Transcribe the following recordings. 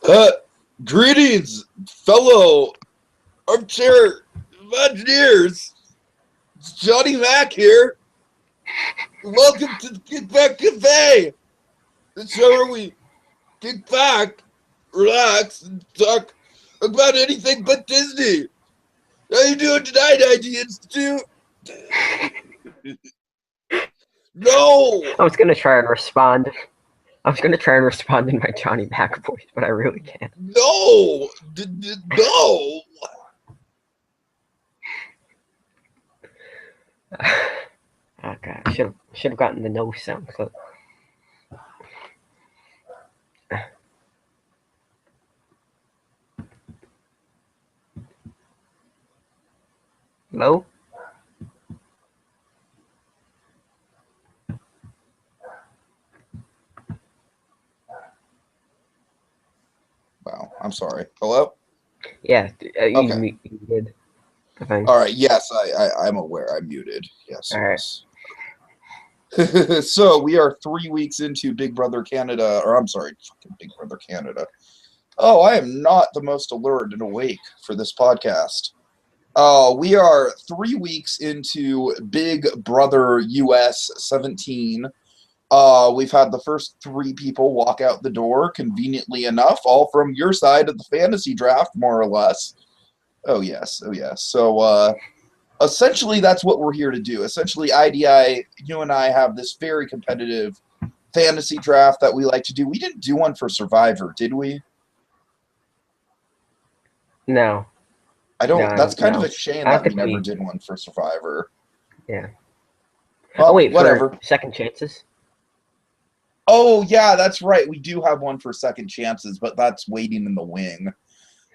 Uh, Greetings, fellow armchair Imagineers. It's Johnny Mac here. Welcome to the Kickback Cafe, the show where we kick back, relax, and talk about anything but Disney. How you doing tonight, ID Institute? No! I was gonna try and respond. In my Johnny Mac voice, but I really can't. No! No! Okay, I should have gotten the no sound clip. Hello? Wow, I'm sorry. Hello? Yeah, Okay. you did. I think. All right. Yes, I'm aware. I'm muted. Yes. All right. Yes. So we are 3 weeks into Big Brother Canada, or I'm sorry, fucking Big Brother Canada. Oh, I am not the most alert and awake for this podcast. We are 3 weeks into Big Brother US 17. We've had the first 3 people walk out the door, conveniently enough, all from your side of the fantasy draft, more or less. Oh, yes. Oh, yes. So, essentially, that's what we're here to do. Essentially, IDI, you and I have this very competitive fantasy draft that we like to do. We didn't do one for Survivor, did we? No. I don't. No, That's kind no. of a shame I that don't we think never we. did one for Survivor. Yeah. Well, Oh wait, whatever. for second chances. Oh, yeah, that's right. We do have one for second chances, but that's waiting in the wing.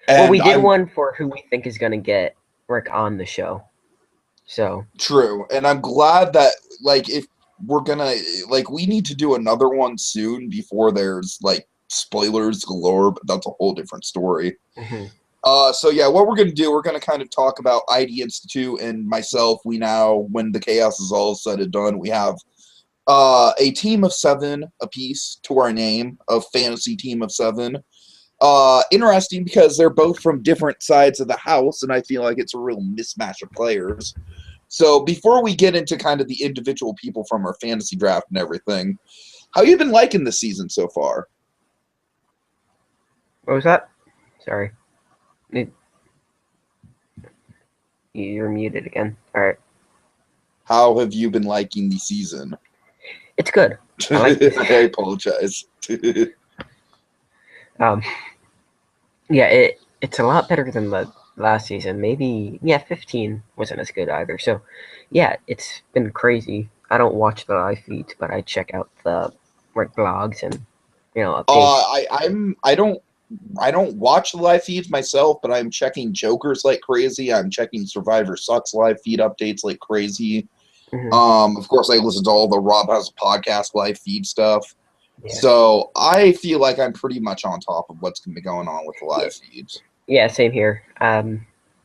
Well, we And did I'm one for who we think is gonna get Rick on the show. So true. And I'm glad that, like, if we're gonna, like, we need to do another one soon before there's, like, spoilers galore, but that's a whole different story. mhm. So yeah, what we're gonna do, we're gonna kind of talk about ID Institute and myself. We now, when the chaos is all said and done, we have a team of 7 apiece to our name, a fantasy team of 7. Interesting because they're both from different sides of the house, and I feel like it's a real mismatch of players. So before we get into kind of the individual people from our fantasy draft and everything, how you been liking this season so far? What was that? Sorry. You're muted again. All right. How have you been liking the season? It's good. I like this. I apologize. Yeah, it's a lot better than the last season. Maybe 15 wasn't as good either. So yeah, it's been crazy. I don't watch the live feeds, but I check out the blogs and updates. I don't watch the live feeds myself, but I'm checking Jokers like crazy. I'm checking Survivor Sucks live feed updates like crazy. Of course, I listen to all the Rob Has a Podcast live feed stuff. Yeah. So I feel like I'm pretty much on top of what's going to be going on with the live feeds. Yeah, same here.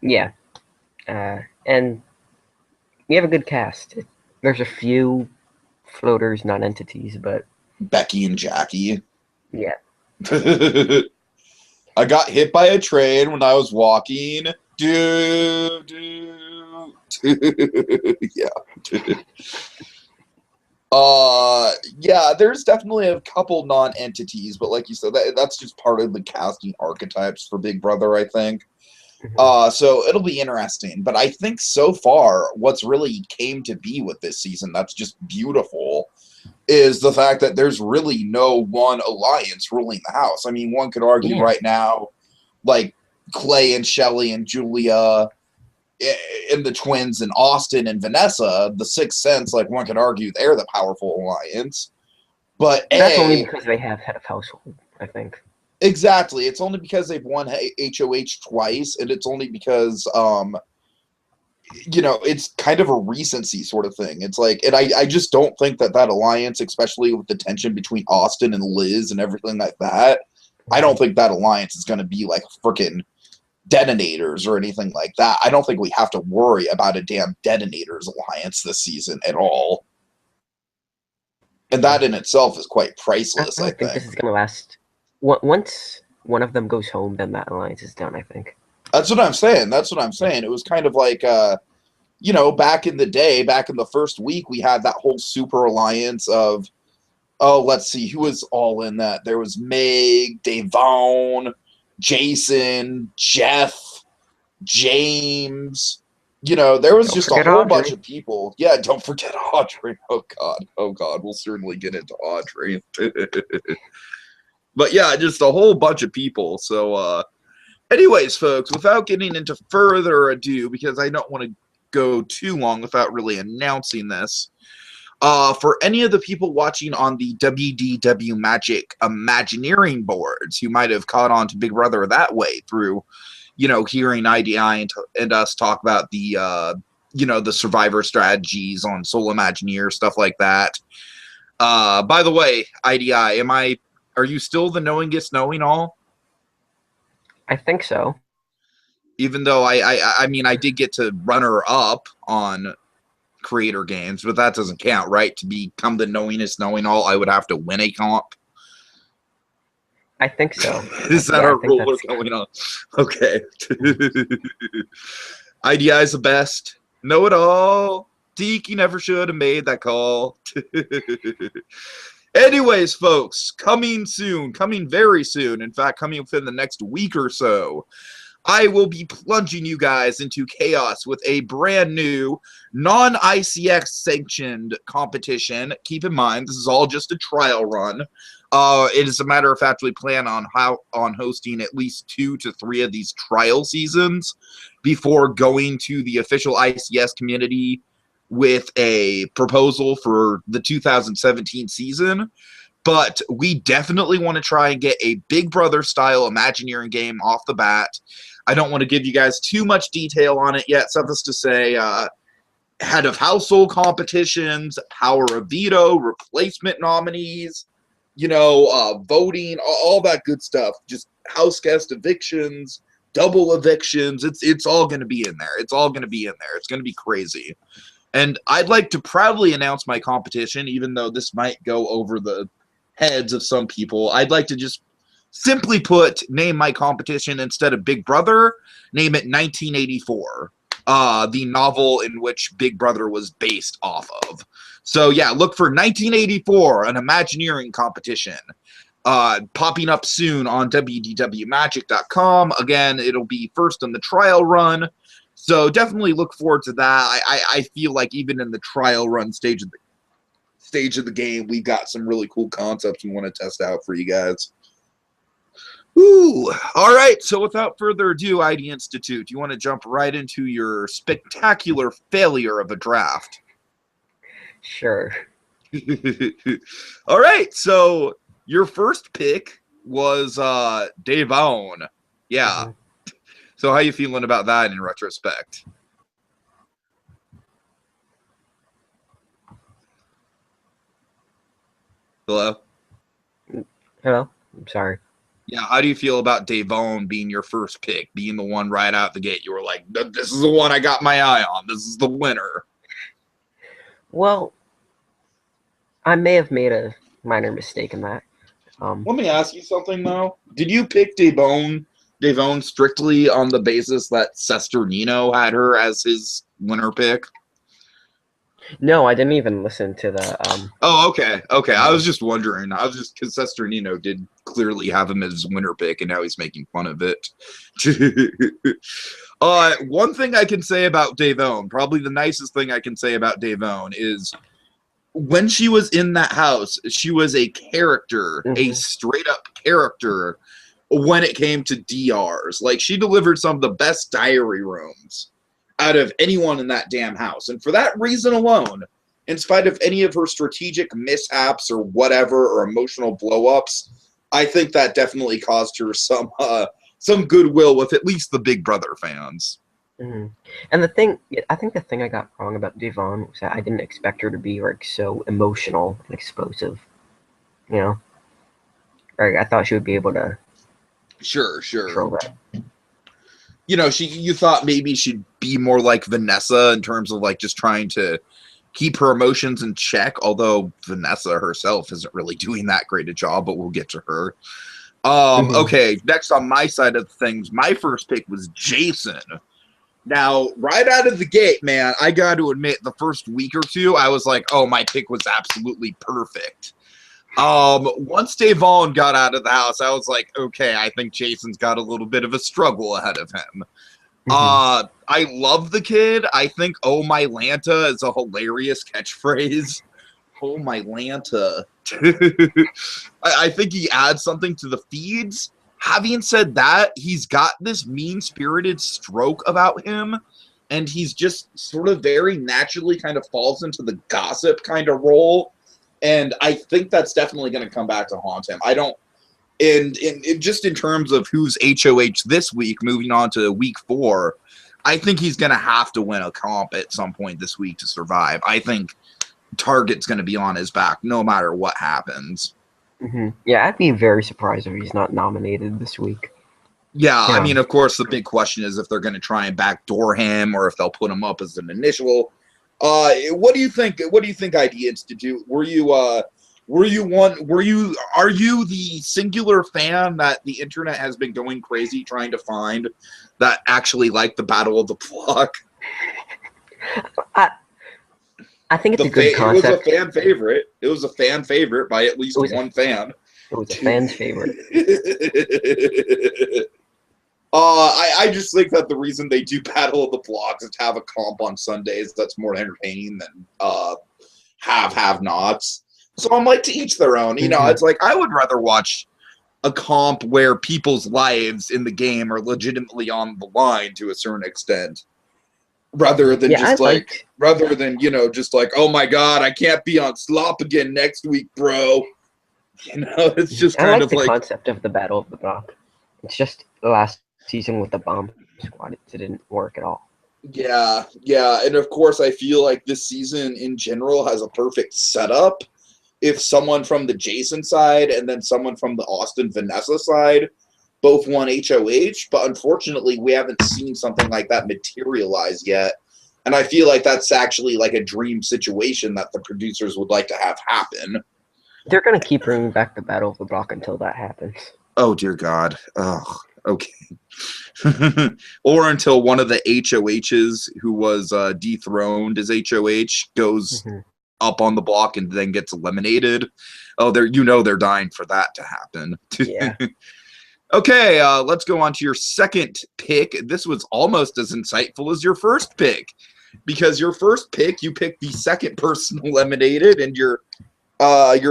Yeah. And we have a good cast. There's a few floaters, non-entities, but Becky and Jackie. yeah. I got hit by a train when I was walking. Yeah. Yeah, there's definitely a couple non-entities, but like you said, that's just part of the casting archetypes for Big Brother, I think. So it'll be interesting. But I think so far, what's really came to be with this season that's just beautiful is the fact that there's really no one alliance ruling the house. I mean, one could argue right now, like Clay and Shelly and Julia and the twins and Austin and Vanessa, the Sixth Sense, like one could argue they're the powerful alliance. But that's only because they have head of household, I think. Exactly. It's only because they've won HOH twice, and it's only because it's kind of a recency sort of thing. It's like, and I just don't think that alliance, especially with the tension between Austin and Liz and everything like that, I don't think that alliance is going to be like freaking detonators or anything like that. I don't think we have to worry about a damn detonators alliance this season at all. And that in itself is quite priceless, I I don't think think. this is going to last. Once one of them goes home, then that alliance is done, I think. That's what I'm saying. It was kind of like, back in the day, back in the first week, we had that whole super alliance of, let's see, who was all in that? There was Meg, Devon, Jason, Jeff, James. There was just a whole bunch of people. Yeah, don't forget Audrey. Oh God, we'll certainly get into Audrey. But yeah, just a whole bunch of people. So, anyways, folks, without getting into further ado, because I don't want to go too long without really announcing this, for any of the people watching on the WDW Magic Imagineering boards who might have caught on to Big Brother that way through, hearing IDI and us talk about the, the survivor strategies on Soul Imagineer, stuff like that. By the way, IDI, are you still the knowingest knowing all? I think so. Even though I mean, I did get to runner up on Creator Games, but that doesn't count, right? To become the knowingest knowing all, I would have to win a comp. I think so. Is that our rule we're going on? Okay. IDI is the best. Know it all. Deke, you never should have made that call. Anyways, folks, coming soon, coming very soon, in fact, coming within the next week or so, I will be plunging you guys into chaos with a brand new non-ICX sanctioned competition. Keep in mind, this is all just a trial run. It is a matter of fact, we plan on hosting at least 2 to 3 of these trial seasons before going to the official ICS community with a proposal for the 2017 season. But we definitely want to try and get a Big Brother style Imagineering game off the bat. I don't want to give you guys too much detail on it yet. Suffice to say, head of household competitions, power of veto, replacement nominees, voting, all that good stuff. Just house guest evictions, double evictions. It's all going to be in there. It's all going to be in there. It's going to be crazy. And I'd like to proudly announce my competition, even though this might go over the heads of some people. I'd like to just simply name my competition instead of Big Brother, name it 1984, the novel in which Big Brother was based off of. So yeah, look for 1984, an Imagineering competition, popping up soon on wdwmagic.com. Again, it'll be first in the trial run, so definitely look forward to that. I feel like even in the trial run stage of the game, we got some really cool concepts we want to test out for you guys. Ooh, all right. So without further ado, ID Institute, you want to jump right into your spectacular failure of a draft? Sure. All right. So your first pick was Devon. Yeah. Mm-hmm. So how you feeling about that in retrospect? Hello? Hello? I'm sorry. Yeah, how do you feel about Devon being your first pick, being the one right out the gate? You were like, this is the one I got my eye on. This is the winner. Well, I may have made a minor mistake in that. Let me ask you something, though. Did you pick Devon strictly on the basis that Sesternino had her as his winner pick? No, I didn't even listen to the... Oh, okay. I was just wondering. Because Sesternino did clearly have him as his winner pick, and now he's making fun of it. One thing I can say about Devon, probably the nicest thing I can say about Devon, is when she was in that house, she was a character, a straight-up character when it came to DRs. Like, she delivered some of the best diary rooms out of anyone in that damn house. And for that reason alone, in spite of any of her strategic mishaps or whatever, or emotional blow-ups, I think that definitely caused her some goodwill with at least the Big Brother fans. Mm-hmm. And I think the thing I got wrong about Devon was that I didn't expect her to be like so emotional and explosive. Like, I thought she would be able to Sure. control that. You thought maybe she'd be more like Vanessa in terms of like just trying to keep her emotions in check, although Vanessa herself isn't really doing that great a job, but we'll get to her. Okay, next on my side of things, my first pick was Jason. Now, right out of the gate, man, I got to admit, the first week or two, I was like, oh, my pick was absolutely perfect. Once Davon got out of the house, I was like, okay, I think Jason's got a little bit of a struggle ahead of him. I love the kid. I think "Oh my Lanta" is a hilarious catchphrase. Oh my Lanta. I think he adds something to the feeds. Having said that, he's got this mean-spirited stroke about him, and he's just sort of very naturally kind of falls into the gossip kind of role. And I think that's definitely going to come back to haunt him. I don't, and just in terms of who's HOH this week, moving on to week 4, I think he's going to have to win a comp at some point this week to survive. I think Target's going to be on his back no matter what happens. Yeah, I'd be very surprised if he's not nominated this week. Yeah, I mean, of course, the big question is if they're going to try and backdoor him or if they'll put him up as an initial. What do you think? What do you think ID Institute? Are you the singular fan that the internet has been going crazy trying to find that actually liked the Battle of the Block? I think it's a good concept. It was a fan favorite. It was a fan favorite by at least one fan. It was a fan's favorite. I just think that the reason they do Battle of the Blocks is to have a comp on Sundays that's more entertaining than have-nots. So I'm like, to each their own. You know, it's like I would rather watch a comp where people's lives in the game are legitimately on the line to a certain extent. Rather than just like, oh my God, I can't be on Slop again next week, bro. You know, it's just kind of like the concept of the Battle of the Block. It's just the last season with the bomb squad. It didn't work at all. Yeah, and of course, I feel like this season in general has a perfect setup. If someone from the Jason side and then someone from the Austin Vanessa side both won HOH, but unfortunately we haven't seen something like that materialize yet. And I feel like that's actually like a dream situation that the producers would like to have happen. They're going to keep bringing back the Battle of the Block until that happens. Oh, dear God. Oh, okay. Or until one of the HOHs who was dethroned as HOH goes up on the block and then gets eliminated. Oh, they're dying for that to happen. Yeah. Okay, let's go on to your second pick. This was almost as insightful as your first pick, because your first pick, you picked the second person eliminated, and your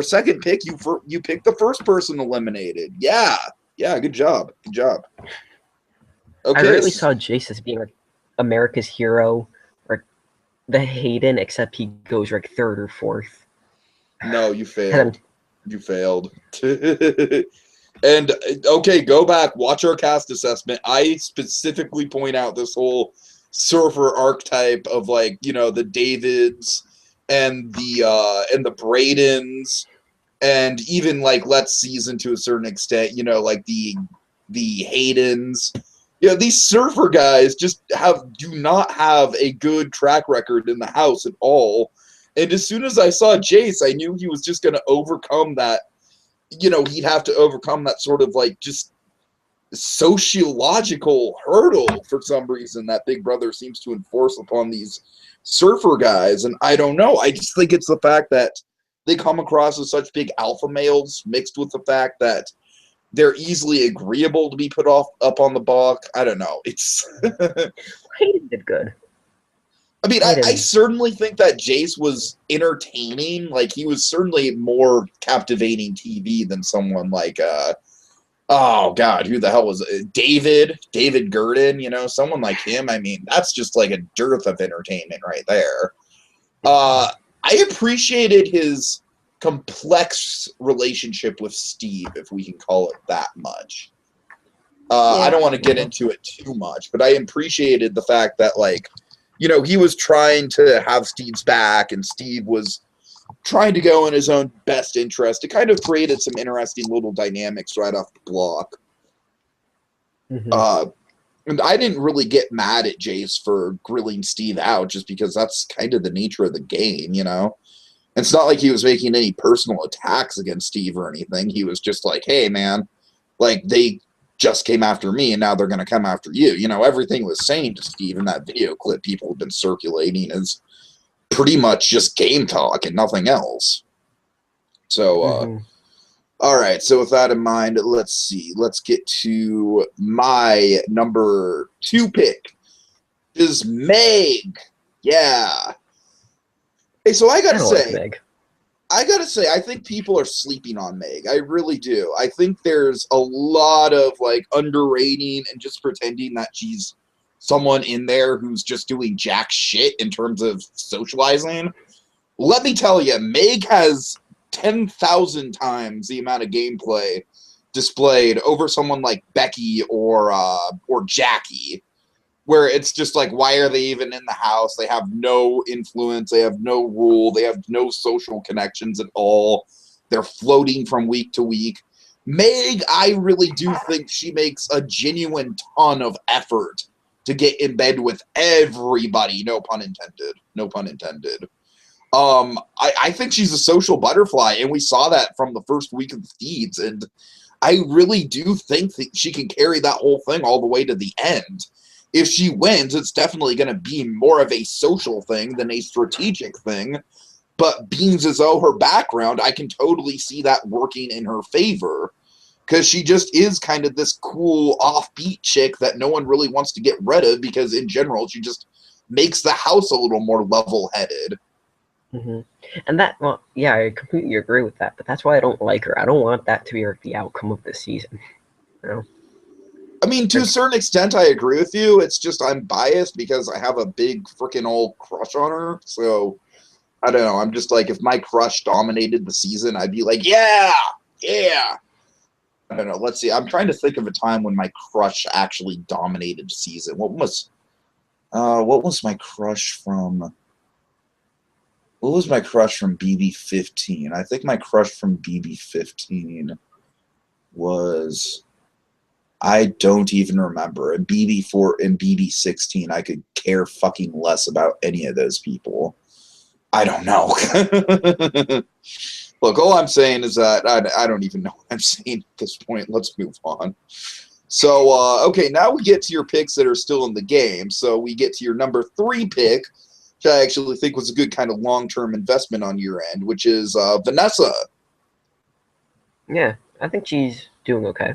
second pick, you picked the first person eliminated. Yeah, good job. Okay. I really saw Jace as being like America's hero, or the Hayden, except he goes like 3rd or 4th. No, you failed. You failed. And okay, go back, watch our cast assessment. I specifically point out this whole surfer archetype of, like, you know, the Davids and the Bradens, and even like Let's Season to a certain extent, you know, like the Haydens. You know, these surfer guys just do not have a good track record in the house at all. And as soon as I saw Jace, I knew he was just going to overcome that. You know, he'd have to overcome that sort of like just sociological hurdle for some reason that Big Brother seems to enforce upon these surfer guys. And I don't know. I just think it's the fact that they come across as such big alpha males mixed with the fact that they're easily agreeable to be put up on the block. I don't know. It's Hayden did good. I mean, I certainly think that Jace was entertaining. Like, he was certainly more captivating TV than someone like, oh, God, who the hell was it? David Gurdon, you know, someone like him. I mean, that's just like a dearth of entertainment right there. I appreciated his complex relationship with Steve, if we can call it that much. I don't want to get into it too much, but I appreciated the fact that, like, you know, he was trying to have Steve's back, and Steve was trying to go in his own best interest. It kind of created some interesting little dynamics right off the block. And I didn't really get mad at Jace for grilling Steve out, just because that's kind of the nature of the game, you know? It's not like he was making any personal attacks against Steve or anything. He was just like, hey, man, Like, they just came after me, and now they're going to come after you. You know, everything was saying to Steve in that video clip people have been circulating is pretty much just game talk and nothing else. So, all right. So with that in mind, let's see. Let's get to my number 2 pick. Is Meg. Yeah. Hey, so I gotta like Meg. say, I think people are sleeping on Meg. I really do. I think there's a lot of like underrating and just pretending that she's someone in there who's just doing jack shit in terms of socializing. Let me tell you, Meg has 10,000 times the amount of gameplay displayed over someone like Becky or Jackie, where it's just like, why are they even in the house? They have no influence. They have no rule. They have no social connections at all. They're floating from week to week. Meg, I really do think she makes a genuine ton of effort to get in bed with everybody. No pun intended. No pun intended. I think she's a social butterfly, and we saw that from the first week of the feeds, and I really do think that she can carry that whole thing all the way to the end. If she wins, it's definitely going to be more of a social thing than a strategic thing, but being as though her background, I can totally see that working in her favor, because she just is kind of this cool offbeat chick that no one really wants to get rid of, because in general, she just makes the house a little more level-headed. And that, well, yeah, I completely agree with that, but that's why I don't like her. I don't want that to be the outcome of the season, you know? I mean, to a certain extent, I agree with you. It's just I'm biased because I have a big freaking old crush on her. So, I don't know. I'm just like, if my crush dominated the season, I'd be like, yeah, yeah. I don't know. Let's see. I'm trying to think of a time when my crush actually dominated the season. What was my crush from... What was my crush from BB15? I think my crush from BB15 was... I don't even remember. In BB4 and BB16, I could care fucking less about any of those people. I don't know. Look, all I'm saying is that I don't even know what I'm saying at this point. Let's move on. So, okay, now we get to your picks that are still in the game. So we get to your number 3 pick, which I actually think was a good kind of long-term investment on your end, which is Vanessa. Yeah, I think she's doing okay.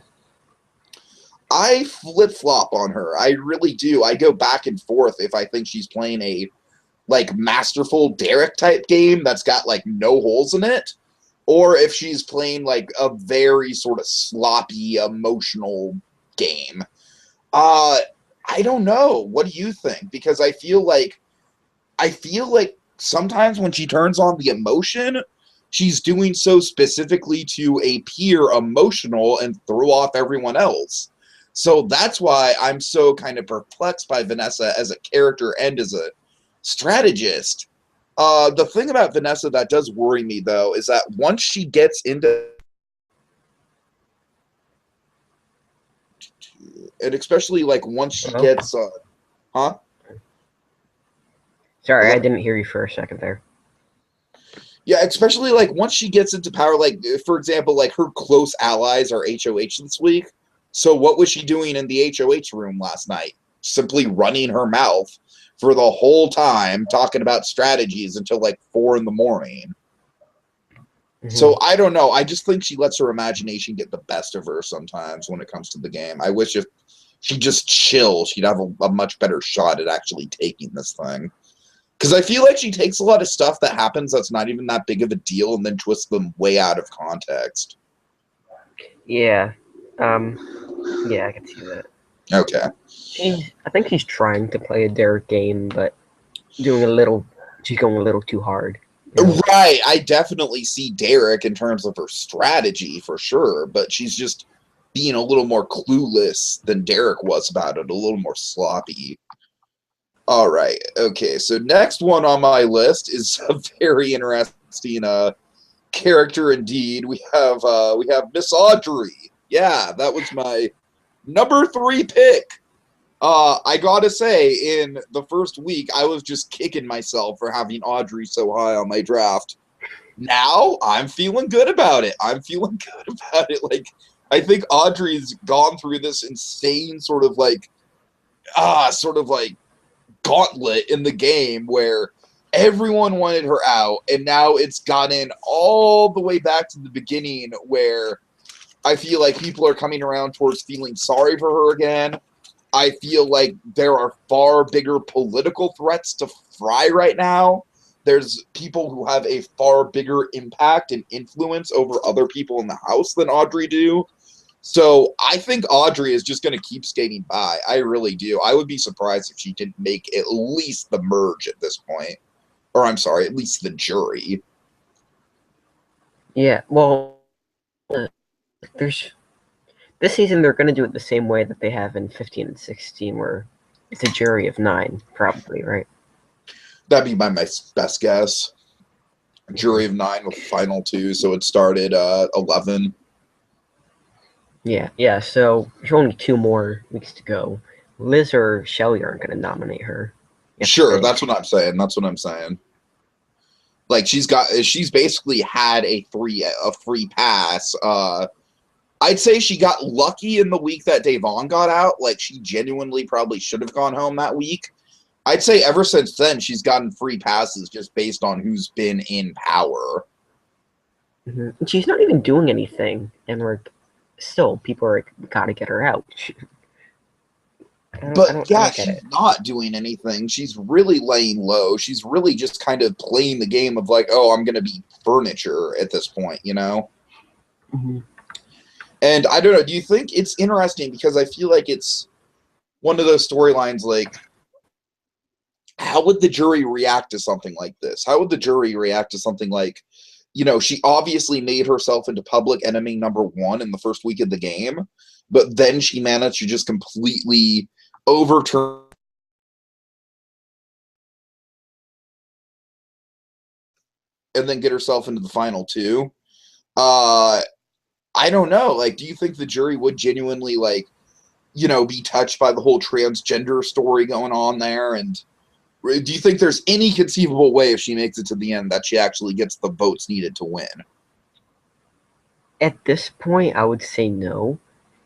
I flip-flop on her. I really do. I go back and forth if I think she's playing a, like, masterful Derek-type game that's got, like, no holes in it, or if she's playing, like, a very sort of sloppy, emotional game. I don't know. What do you think? Because I feel like sometimes when she turns on the emotion, she's doing so specifically to appear emotional and throw off everyone else. So that's why I'm so kind of perplexed by Vanessa as a character and as a strategist. The thing about Vanessa that does worry me, though, is that once she gets into... And especially, like, once she gets... Huh? Sorry, Hello? I didn't hear you for a second there. Yeah, especially, like, once she gets into power, like, for example, like, her close allies are HOH this week. So what was she doing in the HOH room last night? Simply running her mouth for the whole time, talking about strategies until, like, 4 in the morning. So, I don't know. I just think she lets her imagination get the best of her sometimes when it comes to the game. I wish if she just chill, she'd have a much better shot at actually taking this thing. Because I feel like she takes a lot of stuff that happens that's not even that big of a deal and then twists them way out of context. Yeah. Yeah, I can see that. Okay. I think she's trying to play a Derek game, but she's going a little too hard. You know? Right. I definitely see Derek in terms of her strategy for sure, but she's just being a little more clueless than Derek was about it, a little more sloppy. All right. Okay. So next one on my list is a very interesting character indeed. We have Miss Audrey. Yeah, that was my number 3 pick. I gotta say, in the first week, I was just kicking myself for having Audrey so high on my draft. Now, I'm feeling good about it. Like, I think Audrey's gone through this insane sort of like gauntlet in the game where everyone wanted her out, and now it's gotten all the way back to the beginning where I feel like people are coming around towards feeling sorry for her again. I feel like there are far bigger political threats to Fry right now. There's people who have a far bigger impact and influence over other people in the house than Audrey do. So I think Audrey is just going to keep skating by. I really do. I would be surprised if she didn't make at least the merge at this point. Or I'm sorry, at least the jury. Yeah, well, there's this season they're going to do it the same way that they have in 15 and 16, where it's a jury of 9, probably, right? That'd be my best guess. A jury of 9 with final 2, so it started 11. Yeah. So there's only 2 more weeks to go. Liz or Shelly aren't going to nominate her. Sure, that's what I'm saying. Like she's basically had a free pass. I'd say she got lucky in the week that Devon got out. Like she genuinely probably should have gone home that week. I'd say ever since then she's gotten free passes just based on who's been in power. Mm-hmm. She's not even doing anything, and still people are like, gotta get her out. She's not doing anything. She's really laying low. She's really just kind of playing the game of like, oh, I'm going to be furniture at this point, you know? Mm-hmm. And I don't know, do you think it's interesting because I feel like it's one of those storylines like, how would the jury react to something like this? How would the jury react to something like, you know, she obviously made herself into public enemy number 1 in the first week of the game, but then she managed to just completely overturn and then get herself into the final 2. I don't know. Like, do you think the jury would genuinely, like, you know, be touched by the whole transgender story going on there? And do you think there's any conceivable way if she makes it to the end that she actually gets the votes needed to win? At this point, I would say no.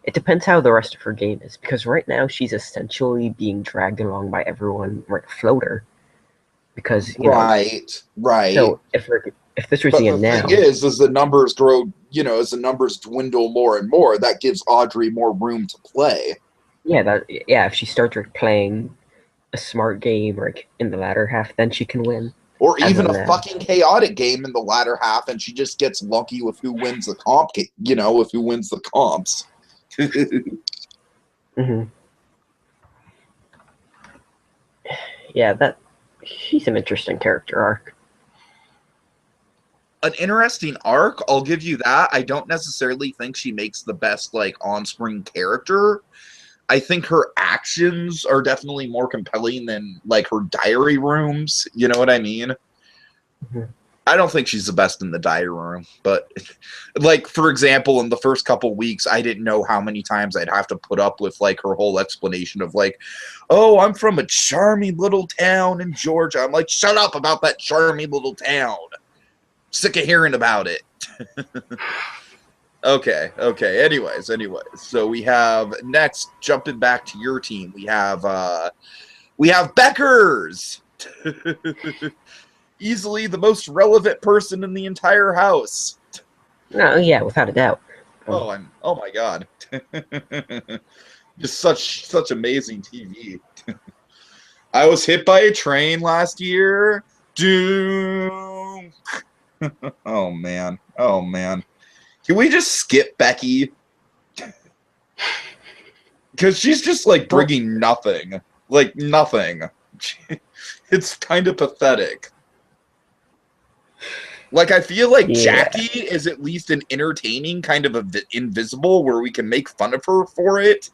It depends how the rest of her game is, because right now she's essentially being dragged along by everyone like a floater. Because right. So if this was the end now, the thing is the numbers grow. You know, as the numbers dwindle more and more, that gives Audrey more room to play. Yeah, if she starts playing a smart game like in the latter half, then she can win. Or even a fucking chaotic game in the latter half, and she just gets lucky with who wins the comp. You know, with who wins the comps. Mm-hmm. Yeah, she's an interesting character arc. An interesting arc, I'll give you that. I don't necessarily think she makes the best like on-screen character. I think her actions are definitely more compelling than like her diary rooms. You know what I mean? Mm-hmm. I don't think she's the best in the diary room, but like, for example, in the first couple weeks, I didn't know how many times I'd have to put up with like her whole explanation of like, oh, I'm from a charming little town in Georgia. I'm like, shut up about that charming little town. Sick of hearing about it. Okay. Anyways. So we have next, jumping back to your team, we have Beckers. Easily the most relevant person in the entire house. No, yeah, without a doubt. Oh my god. Just such amazing TV. I was hit by a train last year. Doom. Oh man. Can we just skip Becky? Because she's just like bringing nothing. Like nothing. It's kind of pathetic. Like, I feel like Jackie is at least an entertaining kind of invisible where we can make fun of her for it.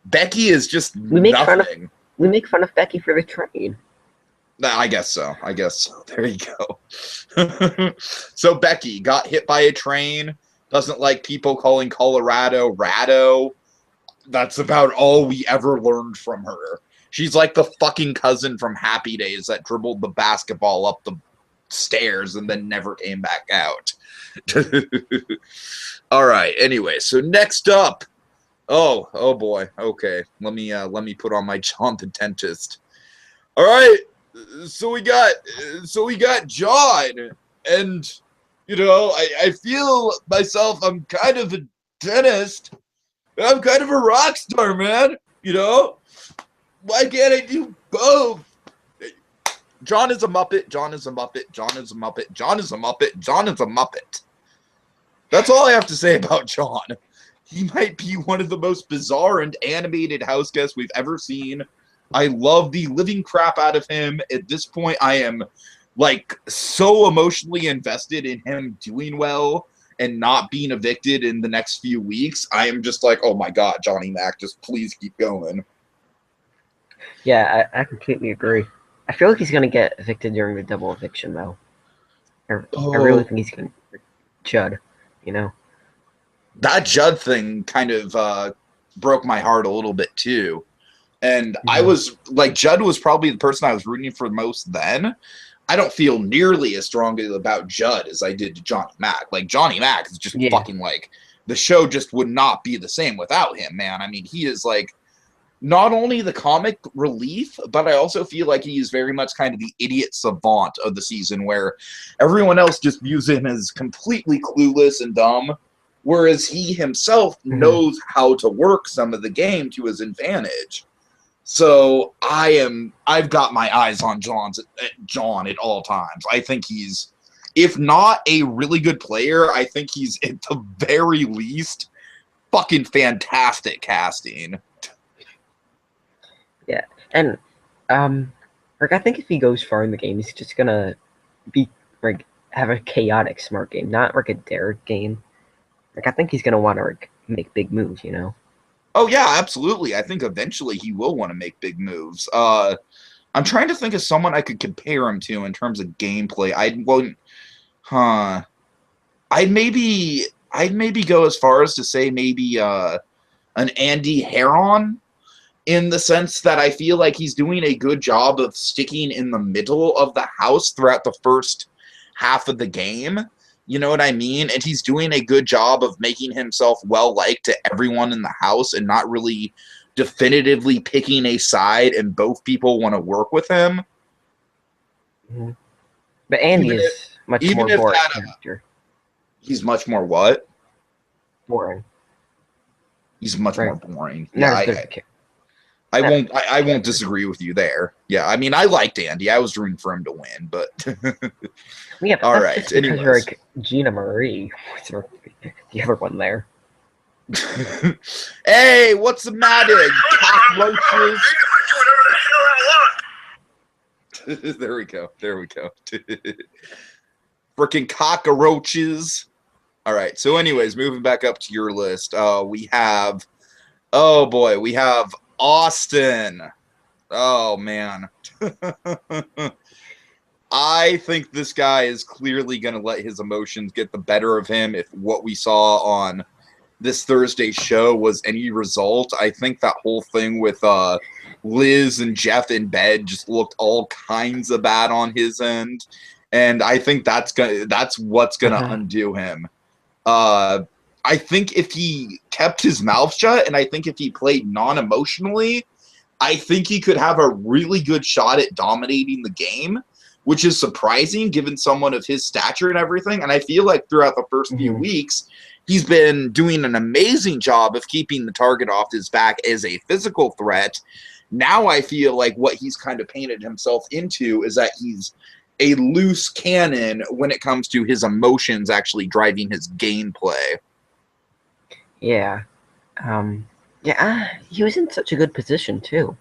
Becky is just nothing. We make fun of Becky for the train. I guess so. There you go. So Becky got hit by a train, doesn't like people calling Colorado Rado. That's about all we ever learned from her. She's like the fucking cousin from Happy Days that dribbled the basketball up the stairs and then never came back out. All right. Anyway, so next up. Oh boy. Okay. Let me put on my John the Dentist. All right. So we got John, and I feel myself. I'm kind of a dentist. I'm kind of a rock star, man. Why can't I do both? John is a Muppet. John is a Muppet. John is a Muppet. John is a Muppet. John is a Muppet. That's all I have to say about John. He might be one of the most bizarre and animated house guests we've ever seen. I love the living crap out of him. At this point, I am so emotionally invested in him doing well and not being evicted in the next few weeks. I am just like, oh my God, Johnny Mac, just please keep going. Yeah, I completely agree. I feel like he's going to get evicted during the double eviction, though. I really think he's going to Judd, That Judd thing kind of broke my heart a little bit, too. And I was, Judd was probably the person I was rooting for most then. I don't feel nearly as strongly about Judd as I did to Johnny Mac. Johnny Mac is just fucking the show just would not be the same without him, man. I mean, he is not only the comic relief, but I also feel like he is very much kind of the idiot savant of the season, where everyone else just views him as completely clueless and dumb, whereas he himself knows how to work some of the game to his advantage. So I've got my eyes on John at all times. I think he's, if not a really good player, I think he's at the very least fucking fantastic casting. Yeah, and I think if he goes far in the game, he's just gonna be have a chaotic smart game, not a Derek game. I think he's gonna want to make big moves, Oh yeah, absolutely. I think eventually he will want to make big moves. I'm trying to think of someone I could compare him to in terms of gameplay. I'd maybe go as far as to say maybe an Andy Heron, in the sense that I feel like he's doing a good job of sticking in the middle of the house throughout the first half of the game. You know what I mean? And he's doing a good job of making himself well-liked to everyone in the house and not really definitively picking a side, and both people want to work with him. Mm-hmm. But Andy is much more boring character. He's much more what? Boring. He's much more boring. Yeah, I won't disagree with you there. Yeah, I mean, I liked Andy. I was rooting for him to win, but yeah. All right. Anyways, you're Gina Marie, the other one there. Hey, what's the matter, cockroaches? There we go. Freaking cockroaches. All right. So, anyways, moving back up to your list, we have Austin. Oh, man. I think this guy is clearly going to let his emotions get the better of him if what we saw on this Thursday show was any result. I think that whole thing with Liz and Jeff in bed just looked all kinds of bad on his end. And I think that's what's going to undo him. I think if he kept his mouth shut, and I think if he played non-emotionally, I think he could have a really good shot at dominating the game, which is surprising given someone of his stature and everything. And I feel like throughout the first few weeks, he's been doing an amazing job of keeping the target off his back as a physical threat. Now I feel like what he's kind of painted himself into is that he's a loose cannon when it comes to his emotions actually driving his gameplay. Yeah. He was in such a good position too,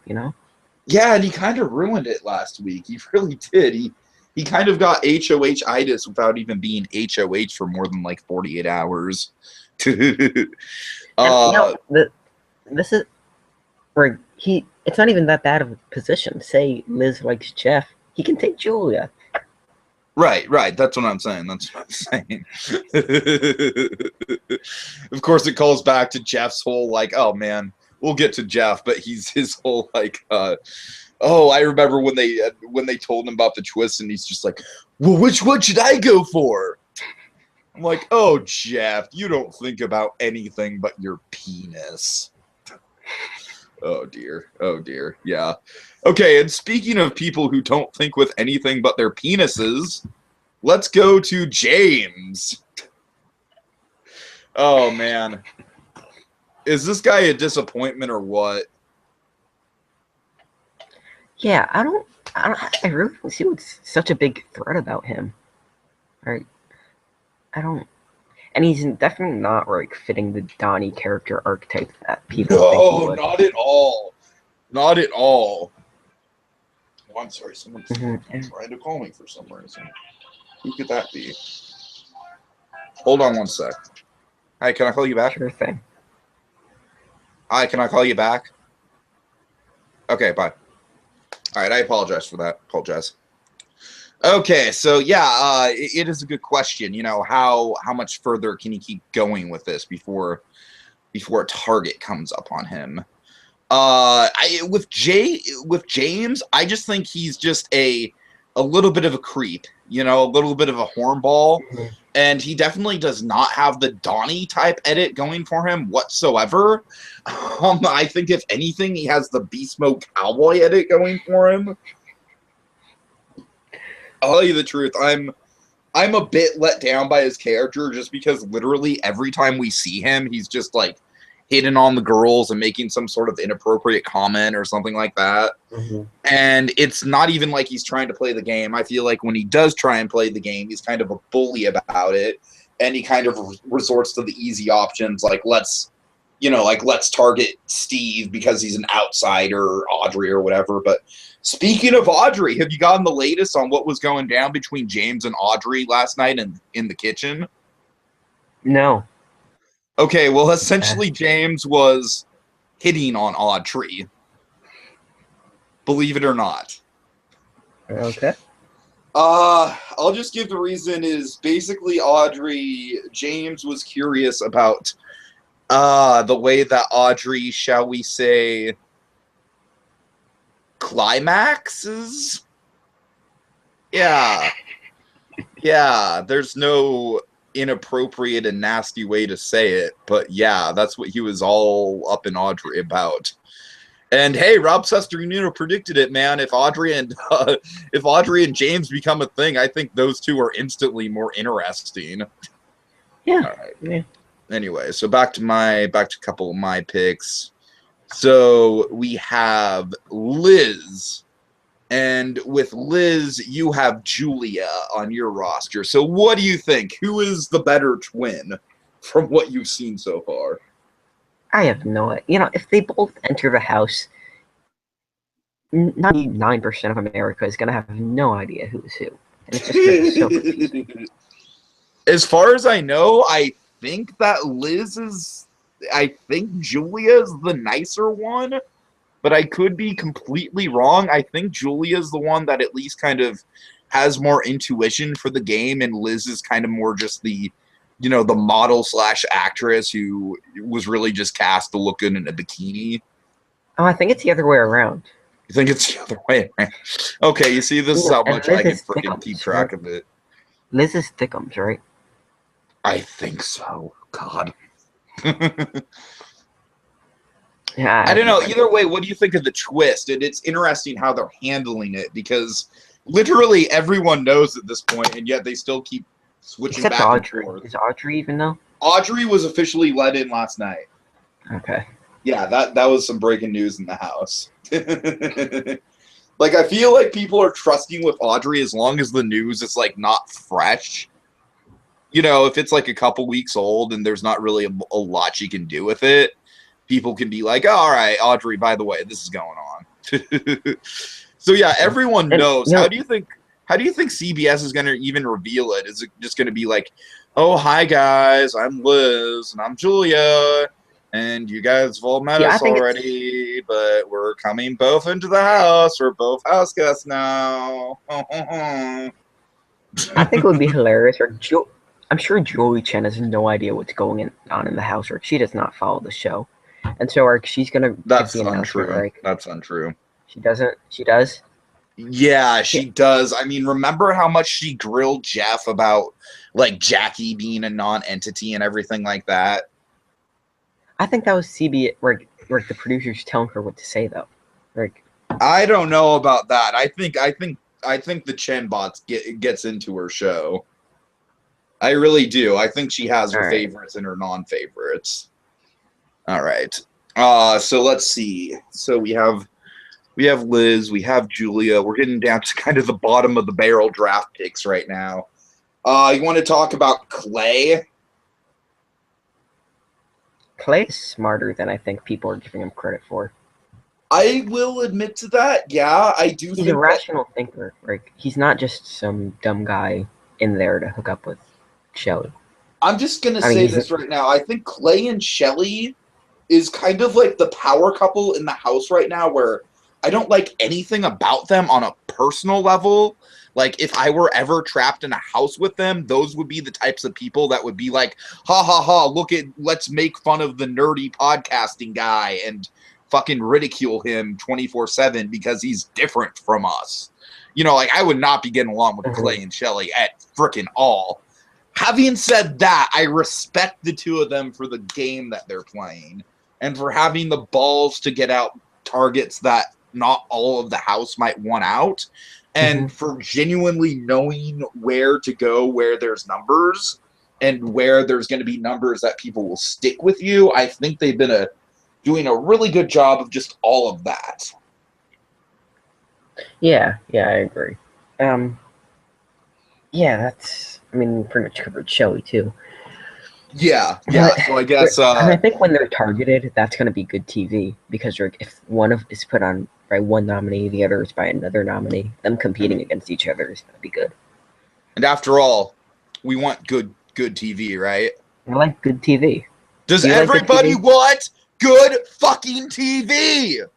Yeah, and he kind of ruined it last week. He really did. He kind of got HOH-itis without even being HOH for more than 48 hours. This is where it's not even that bad of a position. Say Liz likes Jeff, he can take Julia. Right. That's what I'm saying. Of course, it calls back to Jeff's whole oh man, we'll get to Jeff, but his whole Oh, I remember when they told him about the twist, and he's just like, "Well, which one should I go for?" I'm like, "Oh, Jeff, you don't think about anything but your penis." Oh dear. Oh dear. Yeah. Okay, and speaking of people who don't think with anything but their penises, let's go to James. Oh man. Is this guy a disappointment or what? Yeah, I really don't see what's such a big threat about him. Right? I don't. And he's definitely not like fitting the Donnie character archetype that people think he No, would. not at all. Not at all. Oh, I'm sorry, someone's trying to call me for some reason. Who could that be? Hold on one sec. Hi, can I call you back? Sure thing. Hi, can I call you back? Okay, bye. All right, I apologize for that. Apologize. Okay, so yeah, it is a good question. You know, how much further can he keep going with this before a target comes up on him? With James, I just think he's just a little bit of a creep. You know, a little bit of a hornball. Mm-hmm. And he definitely does not have the Donnie type edit going for him whatsoever. I think if anything, he has the Beast Mode Cowboy edit going for him. I'll tell you the truth, I'm a bit let down by his character just because literally every time we see him, he's just like hitting on the girls and making some sort of inappropriate comment or something like that. Mm-hmm. And it's not even like he's trying to play the game. I feel like when he does try and play the game, he's kind of a bully about it. And he kind of resorts to the easy options, like let's target Steve because he's an outsider, or Audrey or whatever. But speaking of Audrey, have you gotten the latest on what was going down between James and Audrey last night in the kitchen? No. Okay, well, essentially, James was hitting on Audrey. Believe it or not. Okay. I'll just give the reason is basically James was curious about the way that Audrey, shall we say, climaxes? Yeah. Yeah, there's no inappropriate and nasty way to say it, but yeah, that's what he was all up in Audrey about. And hey, Rob Sesternino predicted it, man. If Audrey and James become a thing, I think those two are instantly more interesting. Yeah. All right. Yeah. Anyway, so back to a couple of my picks. So we have Liz. And with Liz, you have Julia on your roster. So what do you think? Who is the better twin from what you've seen so far? I have no idea. You know, if they both enter the house, 99% of America is going to have no idea who is who. And it's just going to be so confusing. As far as I know, I think Julia's the nicer one. But I could be completely wrong. I think Julia's the one that at least kind of has more intuition for the game, and Liz is kind of more just the model / actress who was really just cast to look good in a bikini. Oh, I think it's the other way around. You think it's the other way around? Okay, you see, this is how much I can freaking keep track of it. Liz is Thickums, right? I think so. God. Yeah, I don't know. Either way, what do you think of the twist? And it's interesting how they're handling it because literally everyone knows at this point, and yet they still keep switching back Audrey. and forth. Is Audrey even know? Audrey was officially let in last night. Okay. Yeah, that was some breaking news in the house. Like, I feel like people are trusting with Audrey as long as the news is, like, not fresh. You know, if it's, like, a couple weeks old and there's not really a lot you can do with it, people can be like, oh, all right, Audrey, by the way, this is going on. So, yeah, everyone knows. How do you think CBS is going to even reveal it? Is it just going to be like, oh, hi, guys, I'm Liz, and I'm Julia, and you guys have all met us already, but we're coming both into the house. We're both house guests now. I think it would be hilarious. I'm sure Julie Chen has no idea what's going on in the house, or she does not follow the show. And so she's going to That's untrue. That's untrue. She doesn't. She does. Yeah, Yeah, she does. I mean, remember how much she grilled Jeff about like Jackie being a non-entity and everything like that? I think that was CB where the producers telling her what to say though. Like, I don't know about that. I think the Chenbots gets into her show. I really do. I think she has all her right, favorites and her non-favorites. All right. So let's see. So we have Liz, we have Julia. We're getting down to kind of the bottom of the barrel draft picks right now. You want to talk about Clay? Clay's smarter than I think people are giving him credit for. I will admit to that. Yeah, I do He's a think that. rational thinker. Like, he's not just some dumb guy in there to hook up with Shelly. I'm just gonna I mean, say this right now. I think Clay and Shelly is kind of like the power couple in the house right now, where I don't like anything about them on a personal level. Like, if I were ever trapped in a house with them, those would be the types of people that would be like, ha ha ha, let's make fun of the nerdy podcasting guy and fucking ridicule him 24/7 because he's different from us. Like, I would not be getting along with Clay and Shelly at frickin' all. Having said that, I respect the two of them for the game that they're playing and for having the balls to get out targets that not all of the house might want out, and for genuinely knowing where to go where there's numbers and where there's going to be numbers that people will stick with you. I think they've been doing a really good job of just all of that. Yeah, I agree. Yeah, that's. I mean, we pretty much covered Shelly too. Yeah. But, So I guess and I think when they're targeted, that's going to be good TV because if one of is put on by one nominee, the other is by another nominee. Them competing against each other is going to be good. And after all, we want good TV, right? I like good TV. Does Do you like good everybody TV? want good fucking TV?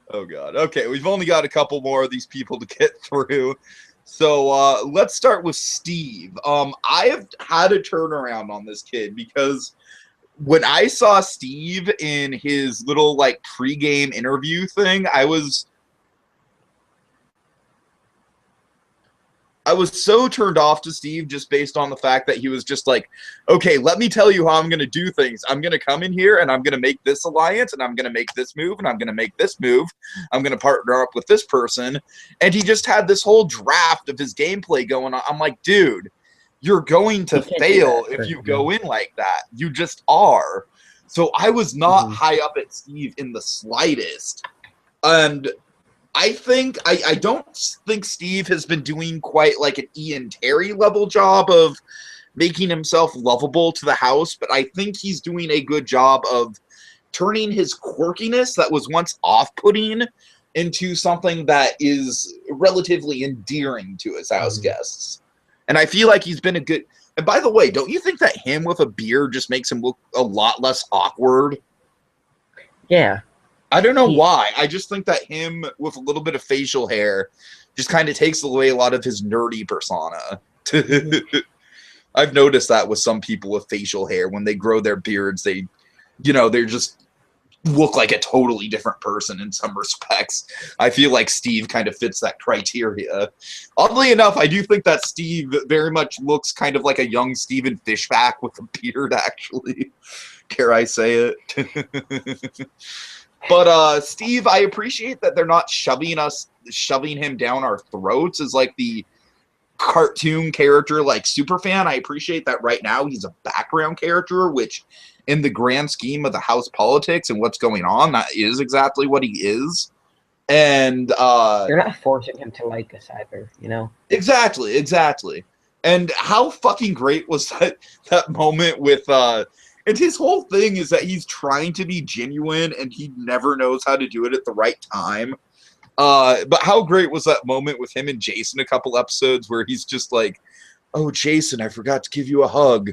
Oh god. Okay, we've only got a couple more of these people to get through. So let's start with Steve. I have had a turnaround on this kid because when I saw Steve in his little like pregame interview thing, I was so turned off to Steve just based on the fact that he was just like, okay, let me tell you how I'm going to do things. I'm going to come in here and I'm going to make this alliance and I'm going to make this move and I'm going to make this move. I'm going to partner up with this person. And he just had this whole draft of his gameplay going on. I'm like, dude, you're going to fail if you go in like that. You just are. So I was not high up at Steve in the slightest. And I don't think Steve has been doing quite like an Ian Terry level job of making himself lovable to the house, but I think he's doing a good job of turning his quirkiness that was once off-putting into something that is relatively endearing to his house guests. And I feel like he's been a good... And by the way, don't you think that him with a beard just makes him look a lot less awkward? Yeah. I don't know why. I just think that him with a little bit of facial hair just kind of takes away a lot of his nerdy persona. I've noticed that with some people with facial hair. When they grow their beards, they just look like a totally different person in some respects. I feel like Steve kind of fits that criteria. Oddly enough, I do think that Steve very much looks kind of like a young Steven Fishback with a beard, actually. Dare I say it? But Steve, I appreciate that they're not shoving him down our throats as like the cartoon character like Superfan. I appreciate that right now he's a background character, which in the grand scheme of the house politics and what's going on, that is exactly what he is. And you're not forcing him to like us either, Exactly. And how fucking great was that moment with and his whole thing is that he's trying to be genuine and he never knows how to do it at the right time. But how great was that moment with him and Jason a couple episodes where he's just like, oh, Jason, I forgot to give you a hug.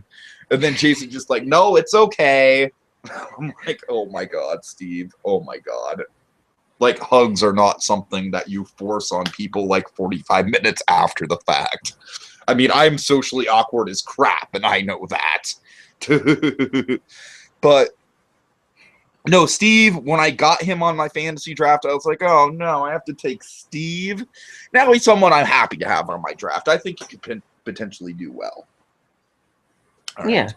And then Jason just like, no, it's okay. I'm like, oh my God, Steve. Oh my God. Like, hugs are not something that you force on people like 45 minutes after the fact. I mean, I'm socially awkward as crap, and I know that. But No, Steve, when I got him on my fantasy draft, I was like, oh, no, I have to take Steve. Now he's someone I'm happy to have on my draft. I think he could potentially do well. All right. Yeah.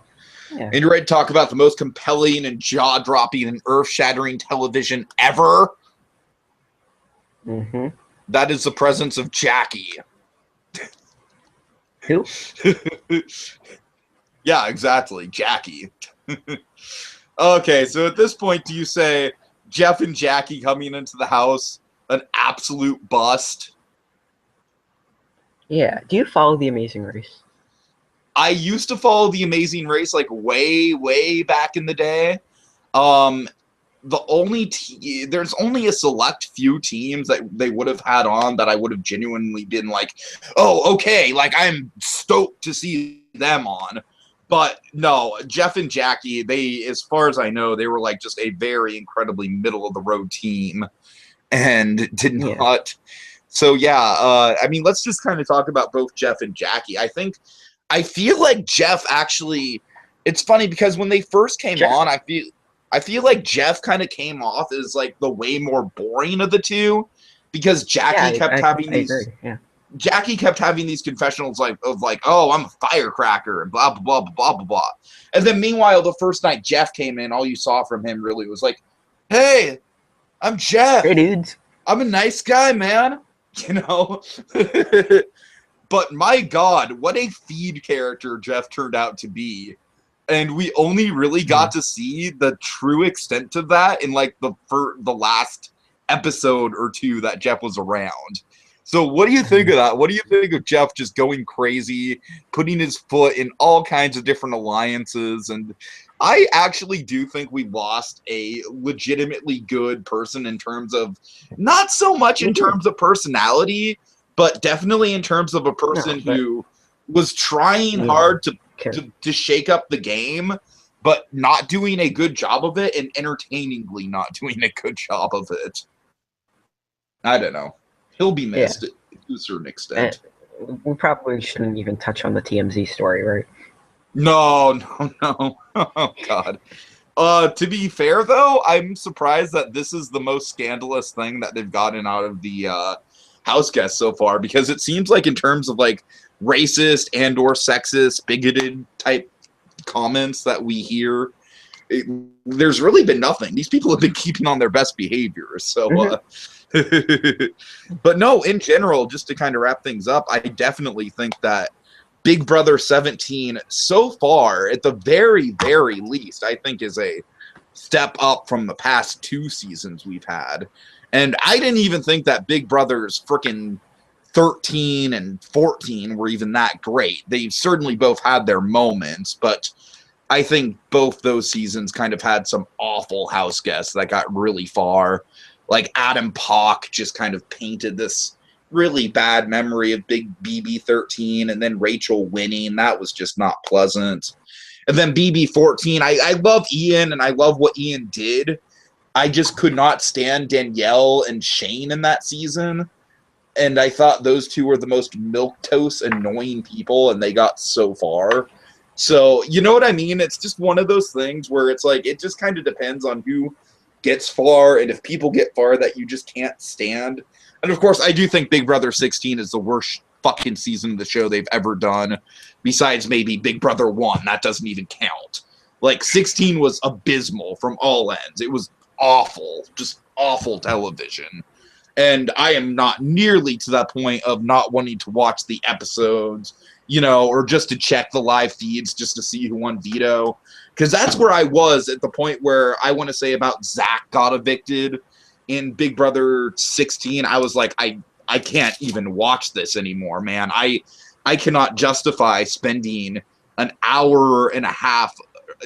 And you're ready to talk about the most compelling and jaw-dropping and earth-shattering television ever? Mm-hmm. That is the presence of Jackie. Who? Yeah, exactly. Jackie. Okay, so at this point, do you say Jeff and Jackie coming into the house, an absolute bust? Yeah. Do you follow The Amazing Race? I used to follow The Amazing Race like way, way back in the day. There's only a select few teams that they would have had on that I would have genuinely been like, oh, okay, like I'm stoked to see them on. But no, Jeff and Jackie, they, as far as I know, they were like just a very incredibly middle of the road team and did not. So yeah, I mean, let's just kind of talk about both Jeff and Jackie. I feel like Jeff actually, it's funny because when they first came on, I feel like Jeff kind of came off as like the way more boring of the two because Jackie kept having these. Jackie kept having these confessionals of like, oh, I'm a firecracker and blah, blah, blah, blah, blah, blah, blah. And then meanwhile, the first night Jeff came in, all you saw from him really was like, hey, I'm Jeff. Hey, dudes. I'm a nice guy, man. You know? But my God, what a feed character Jeff turned out to be. And we only really got to see the true extent of that in like the last episode or two that Jeff was around. So what do you think of that? What do you think of Jeff just going crazy, putting his foot in all kinds of different alliances? And I actually do think we lost a legitimately good person in terms of, not so much in terms of personality, but definitely in terms of a person who was trying hard to shake up the game, but not doing a good job of it, and entertainingly not doing a good job of it. I don't know. He'll be missed to a certain extent. We probably shouldn't even touch on the TMZ story, right? No. Oh, God. To be fair, though, I'm surprised that this is the most scandalous thing that they've gotten out of the house guests so far, because it seems like in terms of like racist and or sexist, bigoted type comments that we hear, there's really been nothing. These people have been keeping on their best behavior. So, but no, in general, just to kind of wrap things up, I definitely think that Big Brother 17 so far, at the very, very least, I think is a step up from the past two seasons we've had. And I didn't even think that Big Brother's freaking 13 and 14 were even that great. They certainly both had their moments, but I think both those seasons kind of had some awful house guests that got really far. Like Adam Pock just kind of painted this really bad memory of Big BB13, and then Rachel winning. That was just not pleasant. And then BB14, I love Ian, and I love what Ian did. I just could not stand Danielle and Shane in that season. And I thought those two were the most milquetoast, annoying people, and they got so far. So, you know what I mean? It's just one of those things where it's like, it just kind of depends on who gets far, and if people get far that you just can't stand. And of course, I do think Big Brother 16 is the worst fucking season of the show they've ever done, besides maybe Big Brother 1. That doesn't even count. Like, 16 was abysmal from all ends. It was awful, just awful television. And I am not nearly to that point of not wanting to watch the episodes, you know, or just to check the live feeds just to see who won veto. Because that's where I was at the point where I want to say about Zach got evicted in Big Brother 16. I was like, I can't even watch this anymore, man. I cannot justify spending an hour and a half,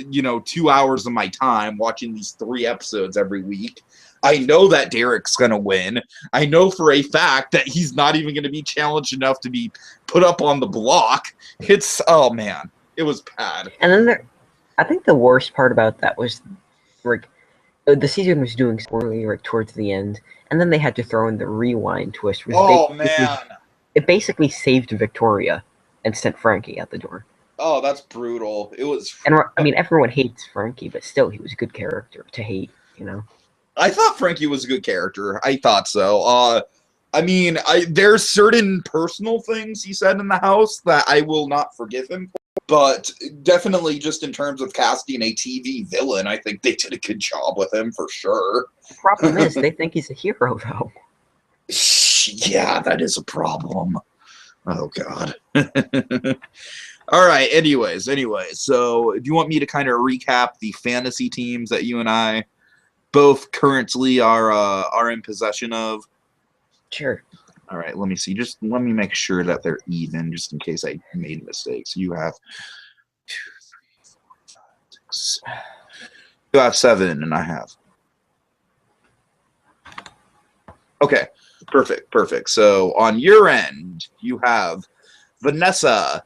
2 hours of my time watching these 3 episodes every week. I know that Derek's going to win. I know for a fact that he's not even going to be challenged enough to be put up on the block. Oh man, it was bad. And then I think the worst part about that was like the season was doing poorly towards the end, and then they had to throw in the rewind twist. It basically saved Victoria and sent Frankie out the door. Oh, that's brutal. It was. And I mean, everyone hates Frankie, but still, he was a good character to hate. you know. I thought Frankie was a good character. I thought so. I mean, there's certain personal things he said in the house that I will not forgive him for, but definitely just in terms of casting a TV villain, I think they did a good job with him for sure. The problem is they think he's a hero, though. Yeah, that is a problem. Oh, God. All right, anyways. So do you want me to kind of recap the fantasy teams that you and I both currently are in possession of? Sure. All right, let me see. Just let me make sure that they're even, just in case I made mistakes. You have 2, 3, 4, 5, 6. You have 7, and I have. Okay, perfect. So on your end, you have Vanessa,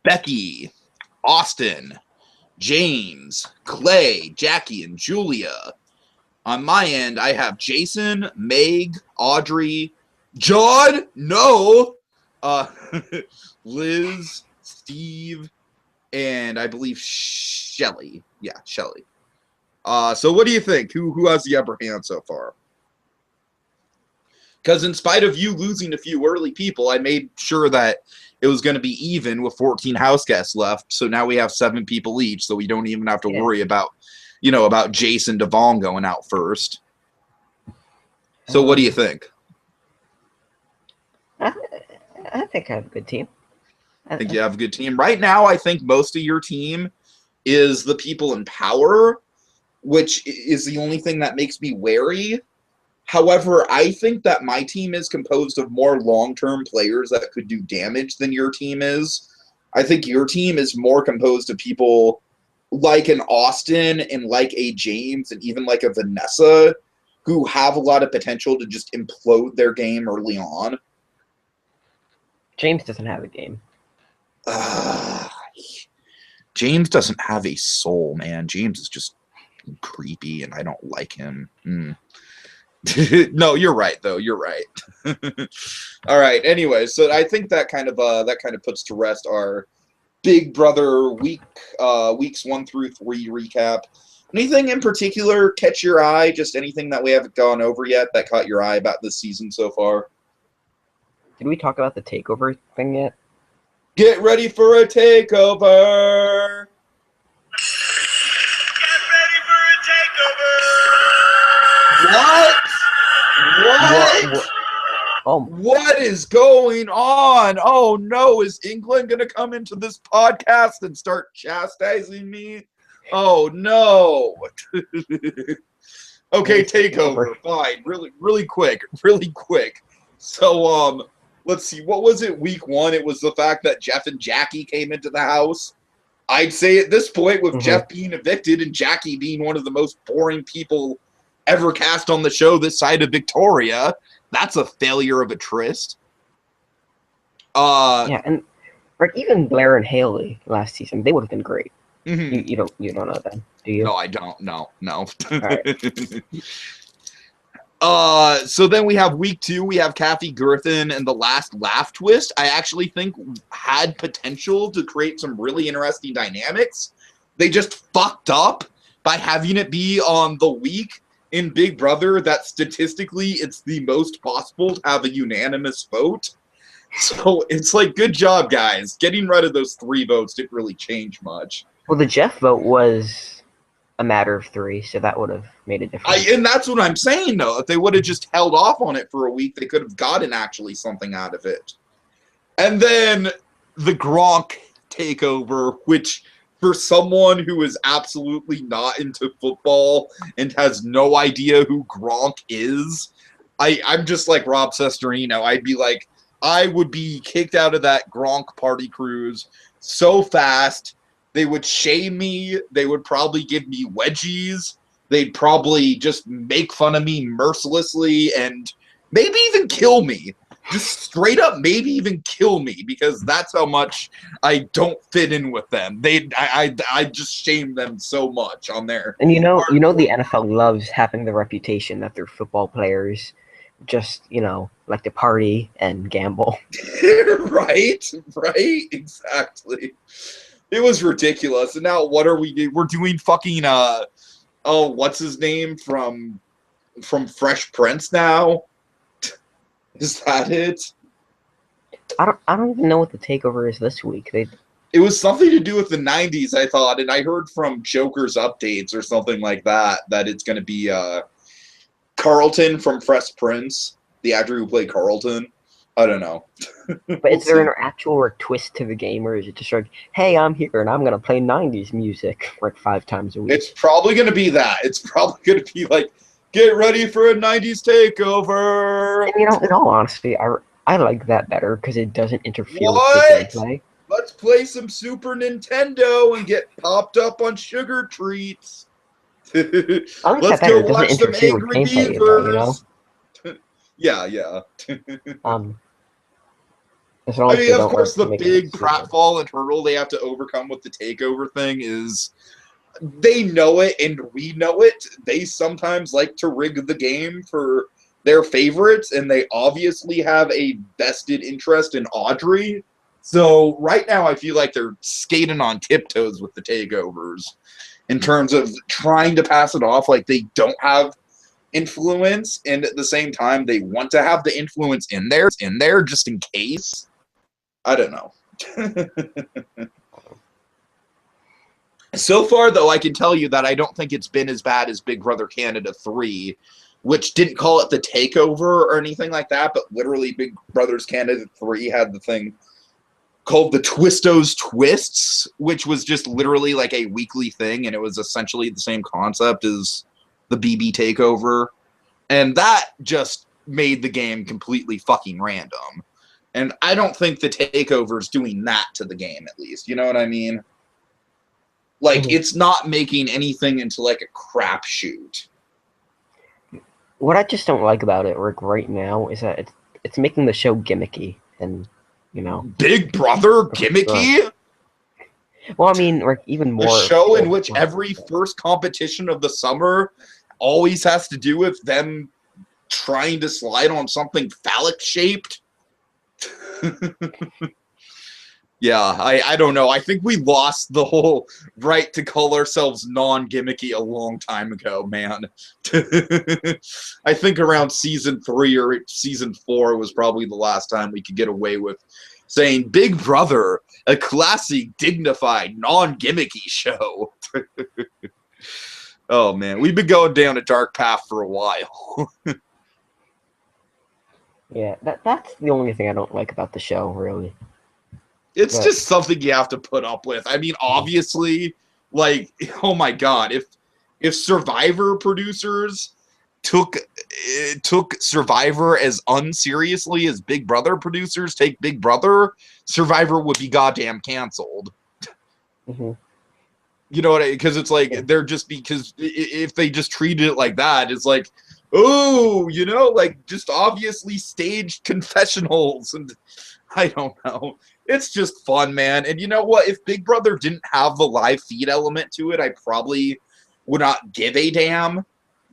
Becky, Austin, James, Clay, Jackie, and Julia. On my end, I have Jason, Meg, Audrey, John, no, Liz, Steve, and I believe Shelly. Yeah, Shelly. So what do you think? Who has the upper hand so far? Because in spite of you losing a few early people, I made sure that it was going to be even with 14 house guests left. So now we have 7 people each, so we don't even have to worry about, about Jason Devon going out first. So what do you think? I think I have a good team. I think you have a good team. Right now, I think most of your team is the people in power, which is the only thing that makes me wary. However, I think that my team is composed of more long-term players that could do damage than your team is. I think your team is more composed of people like an Austin and like a James and even like a Vanessa who have a lot of potential to just implode their game early on. James doesn't have a game. James doesn't have a soul, man. James is just creepy, and I don't like him. No, you're right, though. You're right. All right. Anyway, so I think that kind of puts to rest our Big Brother weeks 1 through 3 recap. Anything in particular catch your eye? Just anything that we haven't gone over yet that caught your eye about this season so far? Did we talk about the takeover thing yet? Get ready for a takeover! Get ready for a takeover! What? Oh. What is going on? Oh no, is England going to come into this podcast and start chastising me? Oh no. Okay, takeover. Fine. Really quick. So, let's see. What was it week 1? It was the fact that Jeff and Jackie came into the house. I'd say at this point, with Jeff being evicted and Jackie being one of the most boring people ever cast on the show this side of Victoria, that's a failure of a tryst. Yeah, and even Blair and Haley last season, they would have been great. Mm-hmm. You don't know that, do you? No, I don't. No. All right. So then we have week 2. We have Kathy Girthin and the last laugh twist. I actually think had potential to create some really interesting dynamics. They just fucked up by having it be on the week in Big Brother that statistically it's the most possible to have a unanimous vote. So it's like, good job, guys. Getting rid of those 3 votes didn't really change much. Well, the Jeff vote was a matter of 3, so that would have made a difference. And that's what I'm saying, though. If they would have just held off on it for a week, they could have gotten actually something out of it. And then the Gronk takeover, which for someone who is absolutely not into football and has no idea who Gronk is, I'm just like Rob Cesarino. I'd be like, I would be kicked out of that Gronk party cruise so fast. They would shame me. They would probably give me wedgies. They'd probably just make fun of me mercilessly and maybe even kill me. Just straight up maybe even kill me, because that's how much I don't fit in with them. I just shame them so much on there. And you know the NFL loves having the reputation that their football players just, like to party and gamble. Right, exactly. It was ridiculous. And now what are we doing? We're doing fucking oh, what's his name from Fresh Prince now? Is that it? I don't even know what the takeover is this week. It was something to do with the 90s, I thought, and I heard from Joker's updates or something like that it's going to be Carlton from Fresh Prince, the actor who played Carlton. I don't know. But is there an actual twist to the game, or is it just like, hey, I'm here and I'm going to play 90s music like 5 times a week? It's probably going to be that. It's probably going to be like, get ready for a 90s takeover. And in all honesty, I like that better because it doesn't interfere with the gameplay. Let's play some Super Nintendo and get popped up on sugar treats. Let's go watch some Angry Beavers. Yeah. I mean, of course, the big pratfall and hurdle they have to overcome with the takeover thing is they know it and we know it. They sometimes like to rig the game for their favorites, and they obviously have a vested interest in Audrey. So right now I feel like they're skating on tiptoes with the takeovers in terms of trying to pass it off like they don't have influence, and at the same time they want to have the influence in there just in case. I don't know. So far, though, I can tell you that I don't think it's been as bad as Big Brother Canada 3, which didn't call it the takeover or anything like that, but literally Big Brothers Canada 3 had the thing called the Twistos Twists, which was just literally like a weekly thing, and it was essentially the same concept as the BB takeover. And that just made the game completely fucking random. And I don't think the takeover's doing that to the game, at least. You know what I mean? Like, it's not making anything into, like, a crapshoot. What I just don't like about it, Rick, right now, is that it's making the show gimmicky. And, Big Brother gimmicky? Well, I mean, Rick, even more... A show in which every first competition of the summer always has to do with them trying to slide on something phallic-shaped? Yeah, I don't know. I think we lost the whole right to call ourselves non-gimmicky a long time ago, man. I think around season 3 or season 4 was probably the last time we could get away with saying Big Brother, a classy, dignified, non-gimmicky show. Oh, man. We've been going down a dark path for a while. Yeah, that's the only thing I don't like about the show, really. It's just something you have to put up with. I mean, obviously, like, oh my god, if Survivor producers took Survivor as unseriously as Big Brother producers take Big Brother, Survivor would be goddamn canceled. Mm-hmm. You know what I mean? Because it's like, they're just, because if they just treated it like that, it's like, oh, like just obviously staged confessionals, and I don't know. It's just fun, man. And you know what? If Big Brother didn't have the live feed element to it, I probably would not give a damn.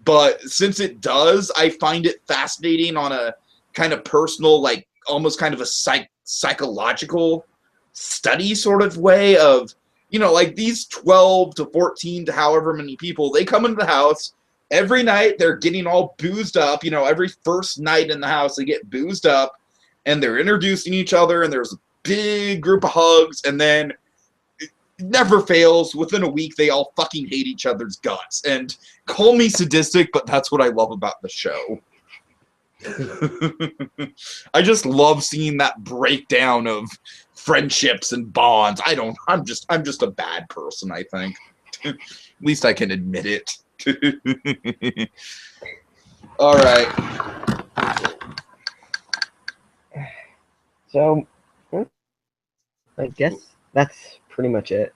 But since it does, I find it fascinating on a kind of personal, like almost kind of a psychological study sort of way of, like these 12 to 14 to however many people, they come into the house. Every night they're getting all boozed up. Every first night in the house they get boozed up and they're introducing each other and there's a big group of hugs, and then it never fails. Within a week they all fucking hate each other's guts. And call me sadistic, but that's what I love about the show. I just love seeing that breakdown of friendships and bonds. I'm just a bad person, I think. At least I can admit it. All right. So, I guess that's pretty much it.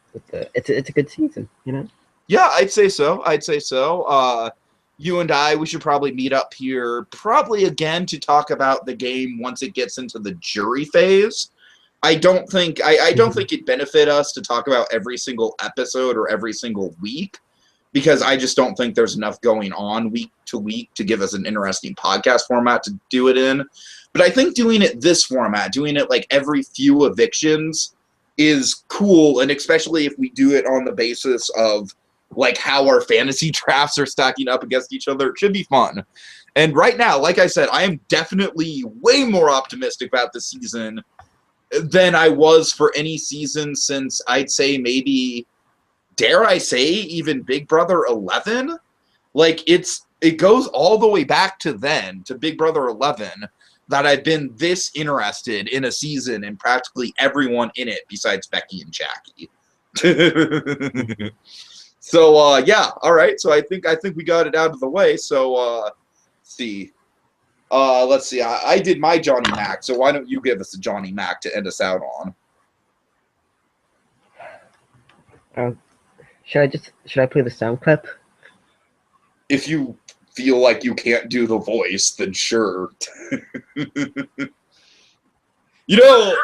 It's a good season, Yeah, I'd say so. You and I, we should probably meet up here, probably again to talk about the game once it gets into the jury phase. I don't think it'd benefit us to talk about every single episode or every single week, because I just don't think there's enough going on week to week to give us an interesting podcast format to do it in. But I think doing it this format, doing it like every few evictions, is cool, and especially if we do it on the basis of like how our fantasy drafts are stacking up against each other. It should be fun. And right now, like I said, I am definitely way more optimistic about this season than I was for any season since I'd say maybe, dare I say, even Big Brother 11. Like it goes all the way back to then, to Big Brother 11, that I've been this interested in a season and practically everyone in it besides Becky and Jackie. So yeah, all right. So I think we got it out of the way. So let's see. Let's see. I did my Johnny Mac, so why don't you give us a Johnny Mac to end us out on? Should I play the sound clip? If you feel like you can't do the voice, then sure. You know,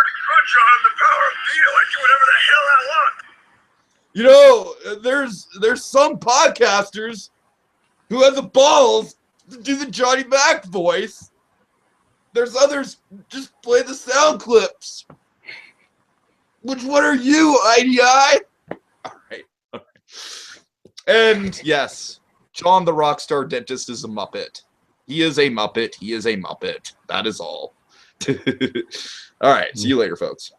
you know, there's some podcasters who have the balls to do the Johnny Mac voice. There's others just play the sound clips. Which one are you, IDI? All right. And yes, John the Rockstar Dentist is a Muppet. He is a Muppet. He is a Muppet. That is all. All right. See you later, folks.